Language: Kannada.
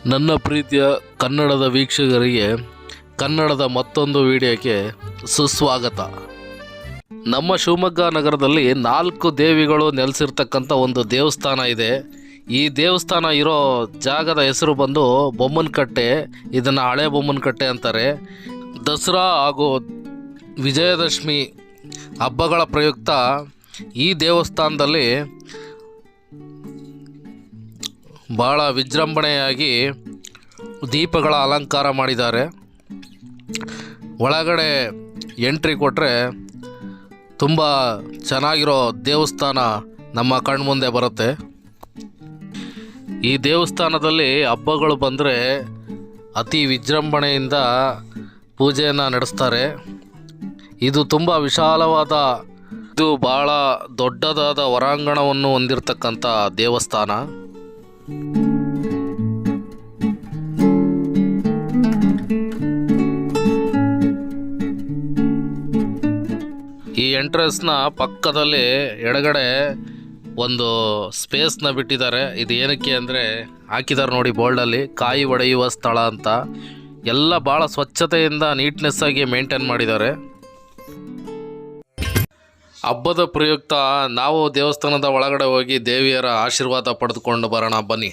ನನ್ನ ಪ್ರೀತಿಯ ಕನ್ನಡದ ವೀಕ್ಷಕರಿಗೆ ಕನ್ನಡದ ಮತ್ತೊಂದು ವಿಡಿಯೋಕ್ಕೆ ಸುಸ್ವಾಗತ. ನಮ್ಮ ಶಿವಮೊಗ್ಗ ನಗರದಲ್ಲಿ 4 ದೇವಿಗಳು ನೆಲೆಸಿರ್ತಕ್ಕಂಥ ಒಂದು ದೇವಸ್ಥಾನ ಇದೆ. ಈ ದೇವಸ್ಥಾನ ಇರೋ ಜಾಗದ ಹೆಸರು ಬಂದು ಬೊಮ್ಮನಕಟ್ಟೆ. ಇದನ್ನು ಹಳೆ ಬೊಮ್ಮನಕಟ್ಟೆ ಅಂತಾರೆ. ದಸರಾ ಹಾಗೂ ವಿಜಯದಶಮಿ ಹಬ್ಬಗಳ ಪ್ರಯುಕ್ತ ಈ ದೇವಸ್ಥಾನದಲ್ಲಿ ಭಾಳ ವಿಜೃಂಭಣೆಯಾಗಿ ದೀಪಗಳ ಅಲಂಕಾರ ಮಾಡಿದ್ದಾರೆ. ಒಳಗಡೆ ಎಂಟ್ರಿ ಕೊಟ್ಟರೆ ತುಂಬ ಚೆನ್ನಾಗಿರೋ ದೇವಸ್ಥಾನ ನಮ್ಮ ಕಣ್ಮುಂದೆ ಬರುತ್ತೆ. ಈ ದೇವಸ್ಥಾನದಲ್ಲಿ ಹಬ್ಬಗಳು ಬಂದರೆ ಅತಿ ವಿಜೃಂಭಣೆಯಿಂದ ಪೂಜೆಯನ್ನು ನಡೆಸ್ತಾರೆ. ಇದು ತುಂಬ ವಿಶಾಲವಾದ, ಇದು ಭಾಳ ದೊಡ್ಡದಾದ ಹೊರಾಂಗಣವನ್ನು ಹೊಂದಿರತಕ್ಕಂಥ ದೇವಸ್ಥಾನ. ಈ ಎಂಟ್ರೆನ್ಸ್ನ ಪಕ್ಕದಲ್ಲಿ ಎಡಗಡೆ ಒಂದು ಸ್ಪೇಸ್ನ ಬಿಟ್ಟಿದ್ದಾರೆ. ಇದು ಏನಕ್ಕೆ ಅಂದರೆ ಹಾಕಿದ್ದಾರೆ ನೋಡಿ ಬೋರ್ಡಲ್ಲಿ, ಕಾಯಿ ಒಡೆಯುವ ಸ್ಥಳ ಅಂತ. ಎಲ್ಲ ಭಾಳ ಸ್ವಚ್ಛತೆಯಿಂದ ನೀಟ್ನೆಸ್ ಆಗಿ ಮೇಂಟೈನ್ ಮಾಡಿದ್ದಾರೆ. ಹಬ್ಬದ ಪ್ರಯುಕ್ತ ನಾವು ದೇವಸ್ಥಾನದ ಒಳಗಡೆ ಹೋಗಿ ದೇವಿಯರ ಆಶೀರ್ವಾದ ಪಡೆದುಕೊಂಡು ಬರೋಣ ಬನ್ನಿ.